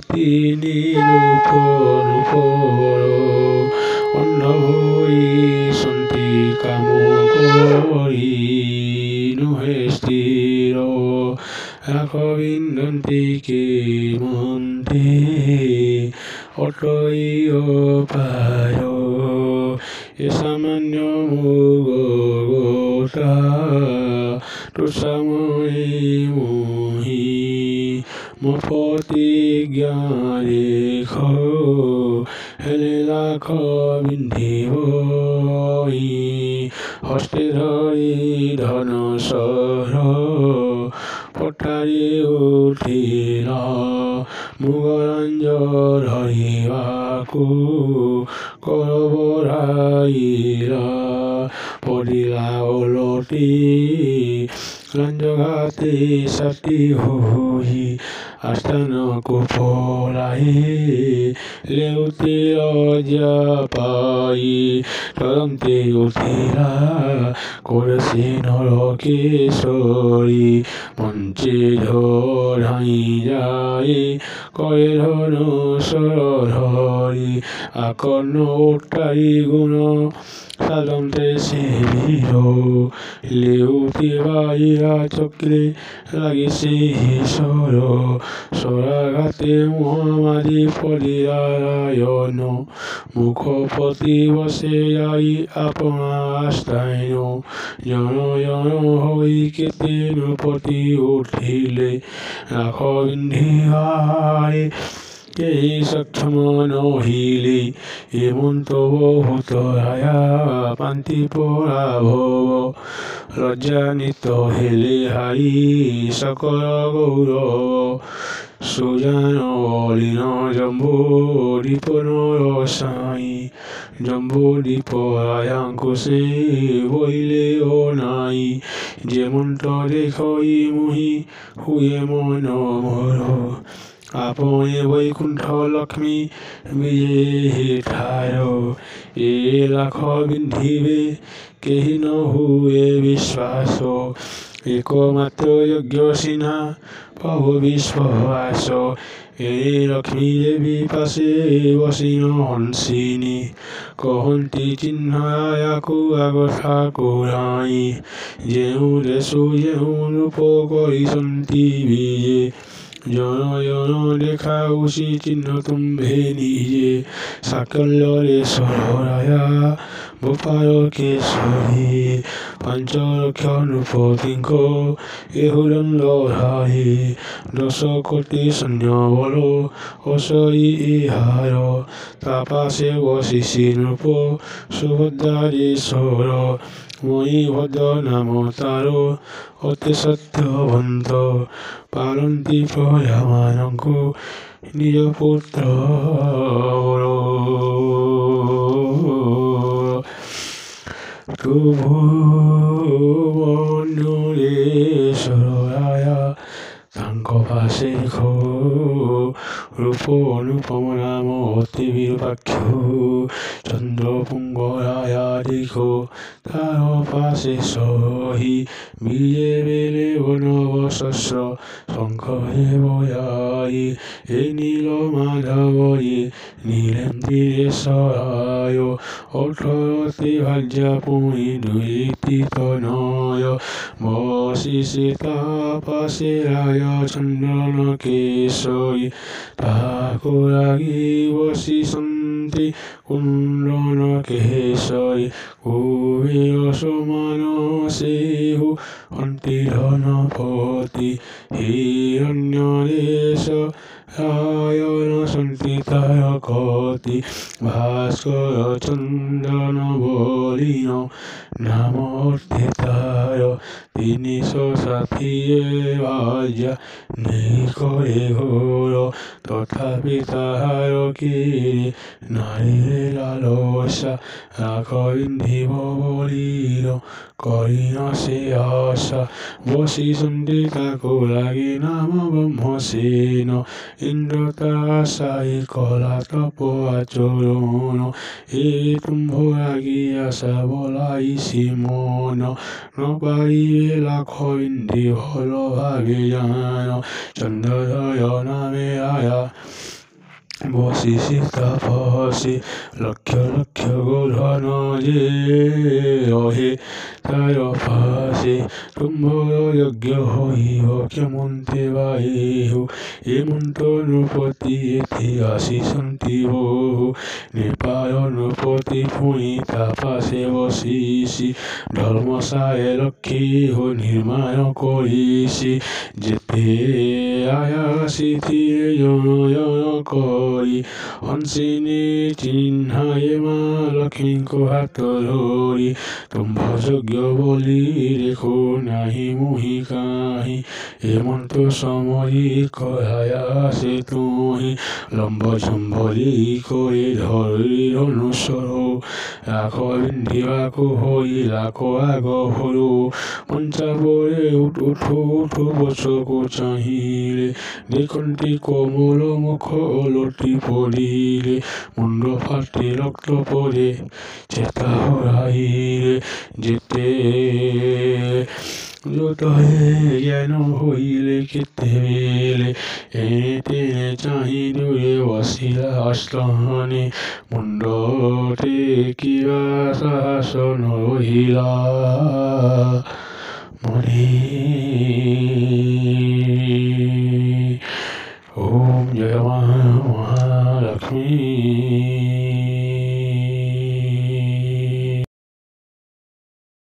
তিনি নূপর অন্ন ভৈসন্তি কাম কৰি নুহে স্থিৰ ৰাখ বিন্দন্তি কে মন্তে অতই অপায় এ সামান্য মুগতা তুষাময় মোহি মফতিজ্ঞা দেখ হেলে লাখ বিন্ধিব হস্তে ধৰি ধন সৰ পথাৰি উঠিলা মুগৰাঞ্জ ধৰিবাকো কৰ বঢ়াইলা পৰিলা ওলটি লাঞ্জঘাতে ছাতি হৈ আস্থানকো পলাই লেউটি লজ্জা পাই তদন্তে উঠিলা কৰিছে নৰকেশ্বৰী মঞ্চে ধৰাই যায় কৰে ধনুচৰ ধৰি আকৰ্ণ উত্তাৰি গুণ সাধন্তে সেবিৰ লেউটি বাইয়া চক্ৰে লাগিছে ঈশ্বৰ স্বৰাঘাতে মহামাৰী পৰিনাৰায়ণ মুখপতি বসে যাই আপনা আস্থান জন হৈ কেতে নৃপতি উঠিলে ৰাখ বিন্ধিবাই কেহি সক্ষম নহিলে হেমন্ত বহুত ৰায়া পান্তি পৰা ভৱ লজ্জান্বিত হেলে হাৰি সকল গৌৰৱ সুজান অলীন জম্বুদ্বীপ নৰসাই জম্বুদ্বীপ আয়াঙ্কুশে বহিলে অনাই যে মন্ত্ৰ দেখি মোহি শুয়ে মন মোৰ আপনে বৈকুণ্ঠ লক্ষ্মী বিজে ঠাই এ লাখ বিন্ধিবে কেহি নহুয়ে বিশ্বাস একমাত্ৰ যজ্ঞ চিহ্না প্ৰভু বিশ্বাস এনে লক্ষ্মী দেৱী পাছে বসি নহঞ্চিনী কহন্তি চিহ্নায়াকো আগথা কোৰাই ଯେଉଁ দেশো ଯେଉଁ ৰূপ কৰিছন্তি বিজে জন দেখা উচিত চিহ্ন তুম্ভে নিজে সাকল্যৰে সৰয়া গোপাল কেশৰী পঞ্চলক্ষ নৃপতিঙ্ক এহুদণ্ড ধাৰি 10 কোটি সৈন্য বল অচৰি ইহাৰ তাপাছে বসিছি নৃপ সুভদ্ৰাধীশ্বৰ মহীভদ্ৰ নাম তাৰ অতি সত্যৱন্ত পালন্তি প্ৰজামানঙ্কো নিজ পুত্ৰ ভুৱনেশ্বৰায়া তাঙ্ক পাছে ৰূপ অনুপম নাম অতি বিৰূপাক্ষ চন্দ্ৰপুঙ্গৰায়া দিখ তাৰ পাছে সহি বিজে বেলে বনবসস্ৰ শংখৰে বয়াই এ নীল মাধৱই নীলেন্দ্ৰিৰে চৰায় 18টি ভাৰ্যা পুনি 2টি তনয় বসিছে তাপাছে ৰায় চন্দন কেশৰী তাকো লাগি বসিছন্তি কুন্দন কেশৰী কুবেৰ সমান সেহু অন্তি ধনপতি হিৰণ্য দেশ ৰায়ন সন্তি তাৰ কতি ভাস্কৰ চন্দন বলিন নাম অর্থে তার 360 ভার্যা নেই করে ঘোর তথাপি তাহার কি নারীরে লালসা রাখো বিন্ধিব বলিল করি না সে আশা বসি শুনতে কাকু লাগে নাম ব্রহ্মসেন ইন্দ্র তাশাই কলা তপ আচরণ এ তুম্ভ লাগি আশা বলাইছি মন নপারিবে লাখ বিন্ধি ভালো ভাবে জান চন্দ্রোদয় নামে আয়া বসিছি তাপসে লক্ষ লক্ষ গোধন যে রহে তার পাশে তুম্ভ যজ্ঞ হইব কেমন্তে বাহু এ মন্ত্র নৃপতি এতে আসি শান্তি বহু নিপায় নৃপতি পুঁই তাপাসে বসিছি ধর্মসায় লক্ষ্মী হো নির্মাণ করিছি যেতে আয়াসি তীরে জন জন করি হংসিনী চিহ্নায়ে মা লক্ষ্মীଙ୍କୁ হাত ধৰি তুম্ভ যজ্ঞ বলি দেখো নাহি মোহি কাহি এ মন্ত্র সমৰি কয়াসে তুহি লম্ব সম্বলি কৰি ধৰি অনুসৰ ৰাখ বিন্ধিবাকো হইলাক আগ ভৰু পঞ্চাবৰে উঠো বচকু চাহিলে দেখন্তি কোমল মুখ ওলটি পড়িলে মুন্ড ফাটে রক্ত পড়ে চেতা হরাইলে যেতে যতহে জ্ঞান হইলে কেতেবেলে এনে তেনে চাহি দূরে বসিলা আস্থানে মুন্ড টেকিবা সাহস নরহিলা মনে ओम जय महालक्ष्मी।